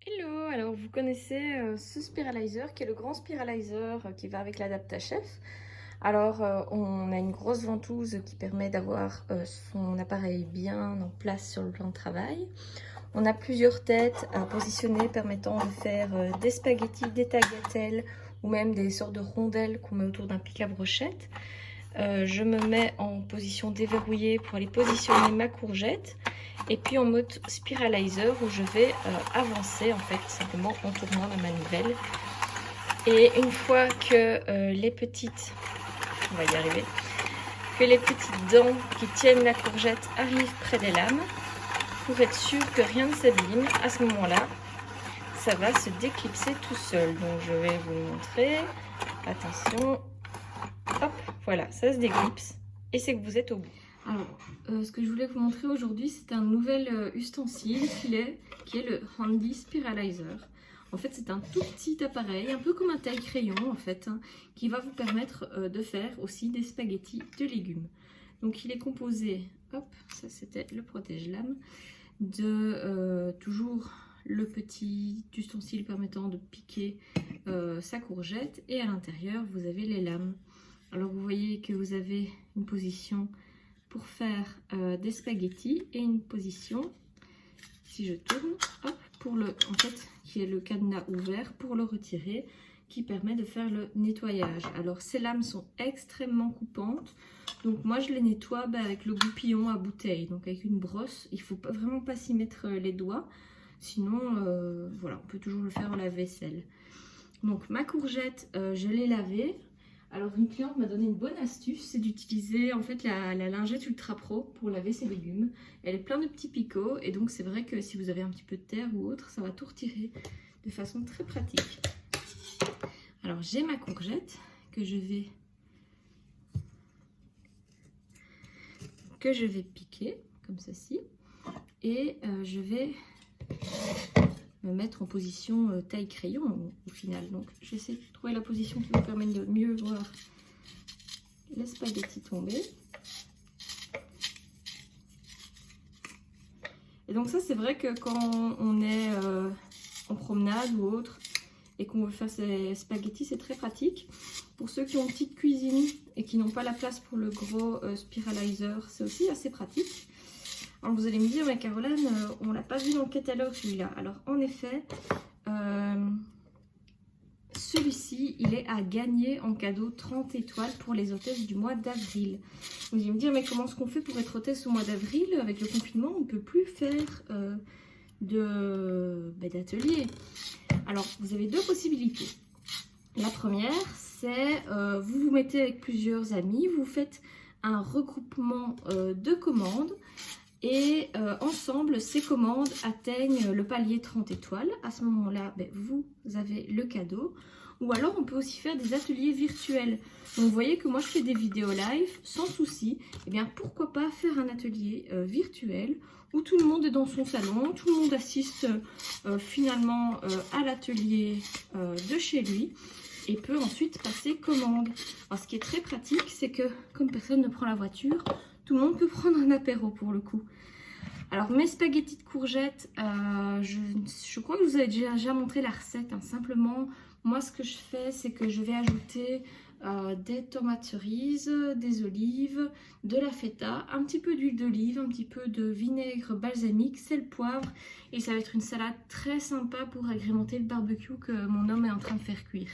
Hello, alors vous connaissez ce Spiralizer qui est le grand Spiralizer qui va avec l'Adaptachef. Alors on a une grosse ventouse qui permet d'avoir son appareil bien en place sur le plan de travail. On a plusieurs têtes à positionner permettant de faire des spaghettis, des tagliatelles ou même des sortes de rondelles qu'on met autour d'un pic à brochette. Je me mets en position déverrouillée pour aller positionner ma courgette. Et puis en mode Spiralizer où je vais avancer en fait simplement en tournant la manivelle. Et une fois que les petites, on va y arriver, que les petites dents qui tiennent la courgette arrivent près des lames, pour être sûr que rien ne s'abîme, à ce moment-là, ça va se déclipser tout seul. Donc je vais vous montrer. Attention. Hop, voilà, ça se déclipse. Et c'est que vous êtes au bout. Alors, ce que je voulais vous montrer aujourd'hui, c'est un nouvel ustensile qui est le Handy Spiralizer. En fait, c'est un tout petit appareil, un peu comme un taille-crayon en fait, hein, qui va vous permettre de faire aussi des spaghettis de légumes. Donc, il est composé, hop, ça c'était le protège-lame, de toujours le petit ustensile permettant de piquer sa courgette, et à l'intérieur, vous avez les lames. Alors, vous voyez que vous avez une position pour faire des spaghettis et une position, si je tourne, hop, pour le, en fait, qui est le cadenas ouvert pour le retirer, qui permet de faire le nettoyage. Alors ces lames sont extrêmement coupantes, donc moi je les nettoie avec le goupillon à bouteille, donc avec une brosse. Il faut vraiment pas s'y mettre les doigts, sinon voilà, on peut toujours le faire au lave-vaisselle. Donc ma courgette, je l'ai lavée. Alors une cliente m'a donné une bonne astuce, c'est d'utiliser en fait la lingette Ultra Pro pour laver ses légumes. Elle est pleine de petits picots et donc c'est vrai que si vous avez un petit peu de terre ou autre, ça va tout retirer de façon très pratique. Alors j'ai ma courgette que je vais piquer comme ceci et je vais me mettre en position taille crayon au final. Donc j'essaie de trouver la position qui me permet de mieux voir les spaghettis tomber. Et donc ça c'est vrai que quand on est en promenade ou autre et qu'on veut faire ces spaghettis, c'est très pratique. Pour ceux qui ont une petite cuisine et qui n'ont pas la place pour le gros Spiralizer, c'est aussi assez pratique. Alors vous allez me dire, mais Caroline, on ne l'a pas vu dans le catalogue celui-là. Alors en effet, celui-ci, il est à gagner en cadeau 30 étoiles pour les hôtesses du mois d'avril. Vous allez me dire, mais comment est-ce qu'on fait pour être hôtesse au mois d'avril? Avec le confinement, on ne peut plus faire d'atelier. Alors, vous avez deux possibilités. La première, c'est vous vous mettez avec plusieurs amis, vous faites un regroupement de commandes. Et ensemble, ces commandes atteignent le palier 30 étoiles. À ce moment-là, vous avez le cadeau. Ou alors, on peut aussi faire des ateliers virtuels. Donc, vous voyez que moi, je fais des vidéos live sans souci. Eh bien, pourquoi pas faire un atelier virtuel où tout le monde est dans son salon, tout le monde assiste finalement à l'atelier de chez lui et peut ensuite passer commande. Alors, ce qui est très pratique, c'est que comme personne ne prend la voiture, tout le monde peut prendre un apéro pour le coup. Alors mes spaghettis de courgettes, je crois que je vous avez déjà montré la recette. Hein. Simplement, moi ce que je fais, c'est que je vais ajouter des tomates cerises, des olives, de la feta, un petit peu d'huile d'olive, un petit peu de vinaigre balsamique, sel, poivre. Et ça va être une salade très sympa pour agrémenter le barbecue que mon homme est en train de faire cuire.